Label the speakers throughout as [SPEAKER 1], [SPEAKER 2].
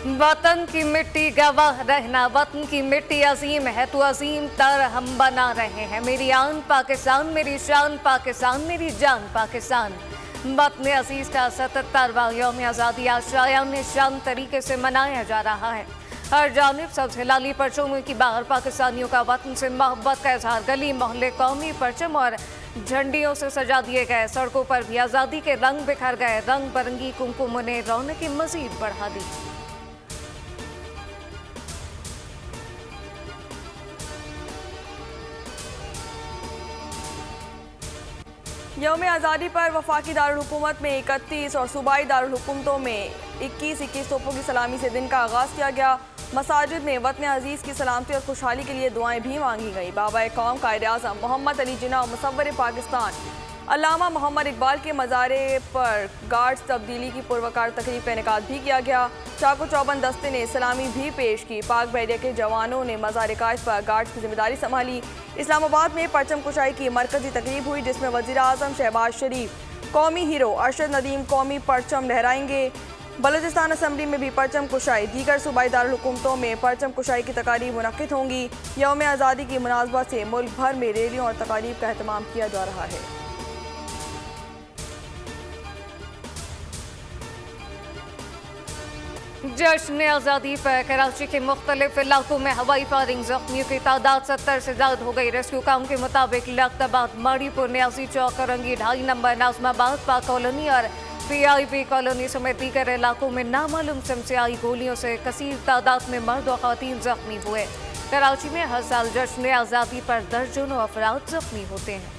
[SPEAKER 1] वतन की मिट्टी गवाह रहना, वतन की मिट्टी अजीम है तो अजीम तर हम बना रहे हैं। मेरी आन पाकिस्तान, मेरी शान पाकिस्तान, मेरी जान पाकिस्तान। वतन अजीज का 77वां यौम आज़ादी आज शायान शान तरीके से मनाया जा रहा है। हर जानिब सब्ज हिलाली परचमों की बाहर पाकिस्तानियों का वतन से मोहब्बत का इजहार। गली मोहल्ले कौमी परचम और झंडियों से सजा दिए गए। सड़कों पर भी आज़ादी के रंग बिखर गए। रंग बिरंगी कुमकुम ने रौनक मजीद बढ़ा दी।
[SPEAKER 2] यौम आज़ादी पर वफाकी दारुल हुकूमत में 31 और सूबाई दारुल हुकूमतों में 21 तोपों की सलामी से दिन का आगाज़ किया गया। मसाजिद में वतन अजीज़ की सलामती और खुशहाली के लिए दुआएं भी मांगी गई। बाबा कौम कायद आज़म मोहम्मद अली जिन्ना और मुसव्विर पाकिस्तान अल्लामा मोहम्मद इकबाल के मज़ारे पर गार्ड्स तब्दीली की पुरवकार तकरीब का इनेकाद भी किया गया। चाको चौबंद दस्ते ने सलामी भी पेश की। पाक बहरिया के जवानों ने मज़ार कायद पर गार्ड्स की जिम्मेदारी संभाली। इस्लामाबाद में परचम कुशाई की मरकजी तकरीब हुई, जिसमें वज़ीर आज़म शहबाज शरीफ, कौमी हीरो अरशद नदीम कौमी परचम लहराएंगे। बलूचिस्तान असम्बली में भी परचम कुशाई। दीगर सूबाई दारुल हुकूमतों में परचम कुशाई की तकारीब मुनक्किद होंगी। यौम आज़ादी की मुनासबत से मुल्क भर में रैलियों और तकारीब का एहतमाम किया जा रहा है।
[SPEAKER 1] जश्न आज़ादी पर कराची के मुख्तलिफ इलाकों में हवाई फायरिंग। जख्मियों की तादाद 70 से ज्यादा हो गई। रेस्क्यू काम के मुताबिक लख्ताबाद, माड़ीपुर, न्यासी चौक, करंगी, 2.5 नंबर, नाजमाबाद, पाक कॉलोनी और PIP कॉलोनी समेत दीगर इलाकों में नामालूम सिम से आई गोलियों से कसीर तादाद में मर्द और ख़वातीन जख्मी हुए। कराची में हर साल जश्न आज़ादी पर दर्जनों अफराद जख्मी होते हैं।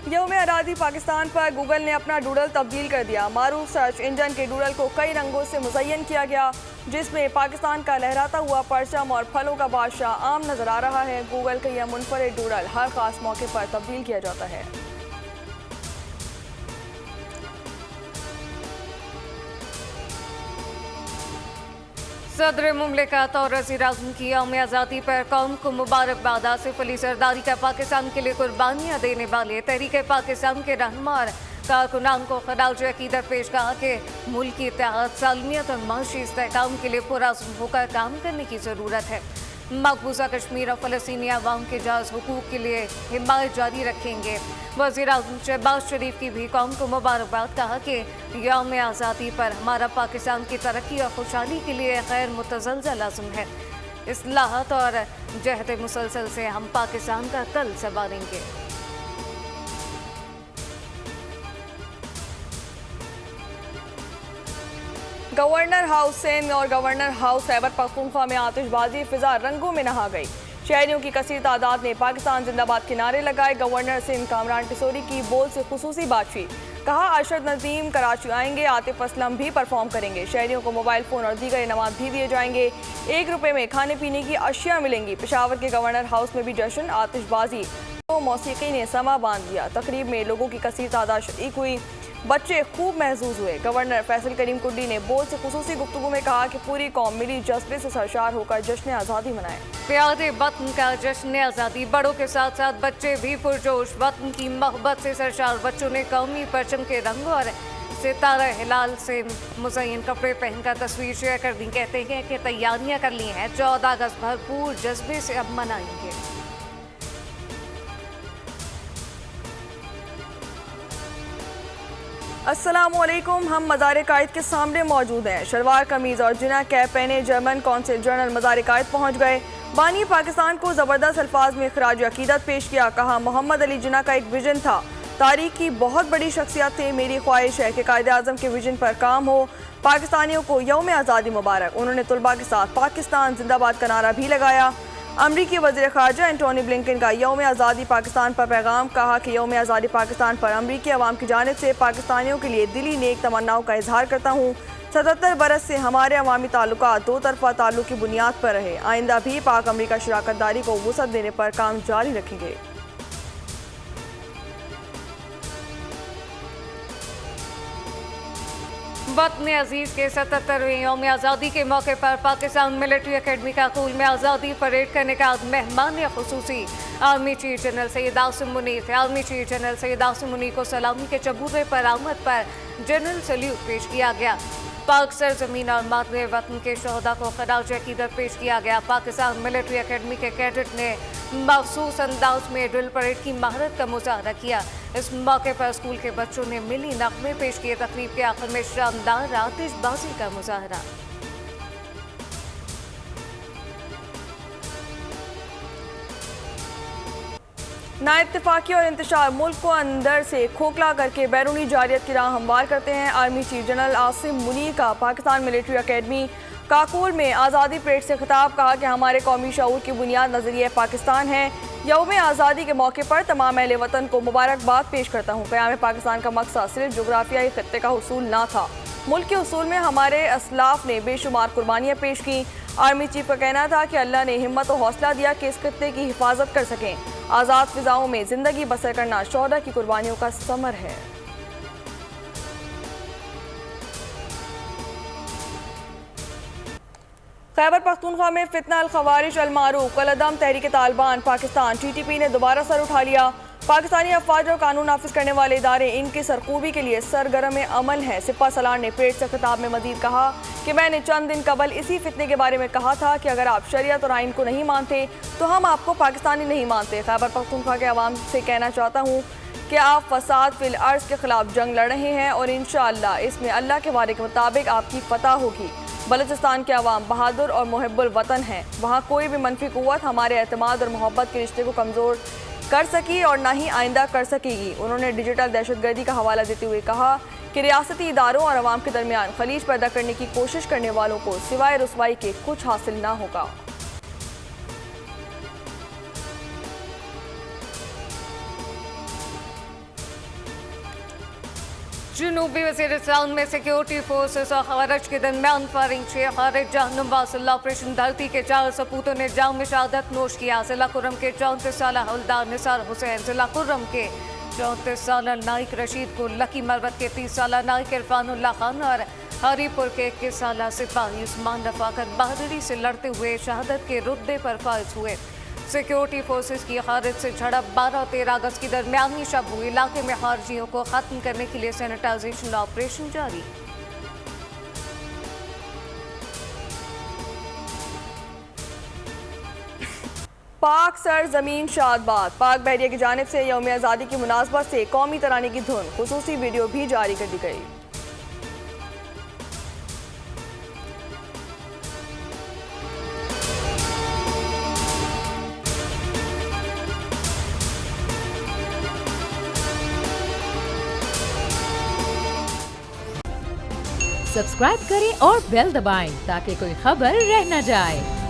[SPEAKER 2] यौम आज़ादी पाकिस्तान पर गूगल ने अपना डूडल तब्दील कर दिया। मारूफ सर्च इंजन के डूडल को कई रंगों से मुज़य्यन किया गया, जिसमें पाकिस्तान का लहराता हुआ परचम और फलों का बादशाह आम नजर आ रहा है। गूगल का यह मुनफरिद डूडल हर खास मौके पर तब्दील किया जाता है।
[SPEAKER 1] सदर मुमलिकत और वज़ीर आज़म की यौम आज़ादी पर कौम को मुबारकबाद। आसिफ अली जरदारी का पाकिस्तान के लिए कुर्बानियाँ देने वाले तहरीक पाकिस्तान के रहनुमा और कारकुनान को खराज अकीदत पेश। कहा कि मुल्क की इत्तेहाद, सालमियत और माशी इस्तेहकाम के लिए पुरअज़्म होकर काम करने की ज़रूरत है। मकबूजा कश्मीर और फ़लस्तीनी अवाम के जायज़ हुकूक़ के लिए हिमायत जारी रखेंगे। वज़ीर आज़म शहबाज शरीफ की भी कौम को मुबारकबाद। कहा कि यौम आज़ादी पर हमारा पाकिस्तान की तरक्की और खुशहाली के लिए खैर मुतज़लज़ल लाज़िम है। इस्लाहत और जहद मुसलसल से हम पाकिस्तान का कल संवारेंगे।
[SPEAKER 2] गवर्नर हाउस सिंध और गवर्नर हाउस खैबर पख्तूनख्वा में आतिशबाजी फिजा रंगों में नहा गई। शहरियों की कसीर तादाद ने पाकिस्तान जिंदाबाद के नारे लगाए। गवर्नर सिंध कामरान टिसोरी की बोल से खुसूसी बातचीत। कहा अरशद नदीम कराची आएंगे, आतिफ असलम भी परफॉर्म करेंगे। शहरियों को मोबाइल फ़ोन और दीगर इनामात भी दिए जाएंगे। 1 रुपये में खाने पीने की अशिया मिलेंगी। पेशावर के गवर्नर हाउस में भी जश्न, आतिशबाजी तो मौसीकी ने समा बांध दिया। तकरीब में लोगों की कसीर तादाद शरीक हुई। बच्चे खूब महसूस हुए। गवर्नर फैसल करीम कुंडी ने बोल से खुसूसी गुफ्तगू में कहा कि पूरी कौम मिली जज्बे से सरशार होकर जश्न आज़ादी मनाए।
[SPEAKER 1] प्यादे वतन का जश्न आज़ादी, बड़ों के साथ साथ बच्चे भी पुरजोश। वतन की मोहब्बत से सरशार बच्चों ने कौमी परचम के रंग और सितारा हिलाल से मुज़य्यन कपड़े पहनकर तस्वीर शेयर कर दी। कहते हैं कि तैयारियां कर ली हैं। 14 अगस्त भरपूर जज्बे से अब मनाएंगे।
[SPEAKER 2] अस्सलामुअलैकुम। हम मज़ार कायद के सामने मौजूद हैं। शलवार कमीज़ और जिना कैप पहने जर्मन कौंसिल जनरल मज़ार कायद पहुँच गए। बानी पाकिस्तान को ज़बरदस्त अल्फाज में खराज अकीदत पेश किया। कहा मोहम्मद अली जिन्ना का एक विजन था, तारीख की बहुत बड़ी शख्सियत थे। मेरी ख्वाहिश है कि कायद आज़म के विजन पर काम हो। पाकिस्तानियों को यौम आज़ादी मुबारक। उन्होंने तलबा के साथ पाकिस्तान जिंदाबाद का नारा भी लगाया। अमरीकी वज़ीर ख़ारजा एंटोनी ब्लिंकन का यौम आज़ादी पाकिस्तान पर पैगाम। कहा कि यौम आज़ादी पाकिस्तान पर अमरीकी अवाम की जानिब से पाकिस्तानियों के लिए दिली नेक तमन्नाओं का इजहार करता हूँ। 77 बरस से हमारे अवामी ताल्लुकात दो तरफा ताल्लुक की बुनियाद पर रहे। आइंदा भी पाक अमरीका शराकत दारी को वुसअत देने पर काम जारी रखेंगे।
[SPEAKER 1] वतन अजीज के 77वें यौम आज़ादी के मौके पर पाकिस्तान मिलिट्री अकेडमी का स्कूल में आज़ादी परेड का इनेकाद। मेहमान खुसूसी army chief general Syed Asim Munir थे। Army chief general Syed Asim Munir को सलामी के चबूरे पर आमद पर जनरल सल्यूट पेश किया गया। पाक सरजमीन और मातरे वतन के शहदा को खराज अकीदत पेश किया गया। पाकिस्तान मिलिट्री एकेडमी के कैडेट ने मखसूस अंदाज में ड्रिल परेड की महारत का मुजाहरा किया। इस मौके पर स्कूल के बच्चों ने मिली नगमे पेश किए। तकरीब के आखिर में शानदार आतिशबाजी का मुजाहरा।
[SPEAKER 2] नाइत्तेफाकी और इंतशार मुल्क को अंदर से खोखला करके बैरूनी जारियत की राह हमवार करते हैं। Army chief general Asim Munir का पाकिस्तान मिलिट्री एकेडमी काकोल में आज़ादी परेड से खिताब। कहा कि हमारे कौमी शऊर की बुनियाद नजरिया पाकिस्तान है। यौम आज़ादी के मौके पर तमाम अहले वतन को मुबारकबाद पेश करता हूँ। क़याम पाकिस्तान का मकसद सिर्फ जोग्राफियाई खत्ते का हुसूल ना था, मुल्क के उसूल में हमारे असलाफ ने बेशुमार कुर्बानियाँ पेश की। आर्मी चीफ का कहना था कि अल्लाह ने हिम्मत और हौसला दिया कि इस खत्ते की हिफाजत कर सकें। आज़ाद फिजाओं में जिंदगी बसर करना शोहदा की कुर्बानियों का समर है। खैबर पख्तूनख्वा में फितना अल खवारिज अल मारूफ कलदम तहरीक तालिबान पाकिस्तान TTP ने दोबारा सर उठा लिया। पाकिस्तानी अफवाज और कानून नाफिज करने वाले इदारे इनकी सरकूबी के लिए सरगर्म अमल हैं। सिपा सलार ने परेड से खिताब में मजीद कहा कि मैंने चंद दिन कबल इसी फितने के बारे में कहा था कि अगर आप शरीयत और आइन को नहीं मानते तो हम आपको पाकिस्तानी नहीं मानते। खैबर पख्तूनख्वा के अवाम से कहना चाहता हूँ कि आप फसाद फिल अर्ज के खिलाफ जंग लड़ रहे हैं और इंशाअल्लाह इसमें अल्लाह के वादे के मुताबिक आपकी फतह होगी। बलूचिस्तान के अवाम बहादुर और मुहिब्बुल वतन हैं। वहाँ कोई भी मनफी कुव्वत हमारे एतमाद और मोहब्बत के रिश्ते को कमज़ोर कर सकी और ना ही आइंदा कर सकेगी। उन्होंने डिजिटल दहशतगर्दी का हवाला देते हुए कहा कि रियासती इदारों और अवाम के दरमियान खलीज पैदा करने की कोशिश करने वालों को सिवाय रुसवाई के कुछ हासिल ना होगा।
[SPEAKER 1] जनूबी वज़ीरिस्तान में सिक्योरिटी फोर्सेस और खारिज के दरमियान फायरिंग छः खारिज जहन्नुम वासिल ऑपरेशन धरती के 4 सपूतों ने जाम में शहादत नोश किया। जिला कुर्रम के 34 साल हवलदार निसार हुसैन, जिला कुर्रम के 34 साल नाइक रशीद को, लकी मरवत के 30 साल नाइक इरफानुल्लाह खान और हरीपुर के 21 साल सिपाही उस्मान रफाकत बहादुरी से लड़ते हुए शहादत के रुतबे पर फाइज हुए। सिक्योरिटी फोर्सेस की खारिज से झड़प 12 और 13 अगस्त की दरमियानी शब हुई। इलाके में खारजियों को खत्म करने के लिए सैनिटाइजेशन ऑपरेशन जारी।
[SPEAKER 2] पाक सरजमीन शादबाद पाक बहरिया की जानिब से यौम आज़ादी की मुनासबत से कौमी तराने की धुन खुसूसी वीडियो भी जारी कर दी गई।
[SPEAKER 3] सब्सक्राइब करें और बेल दबाएं ताकि कोई खबर रह न जाए।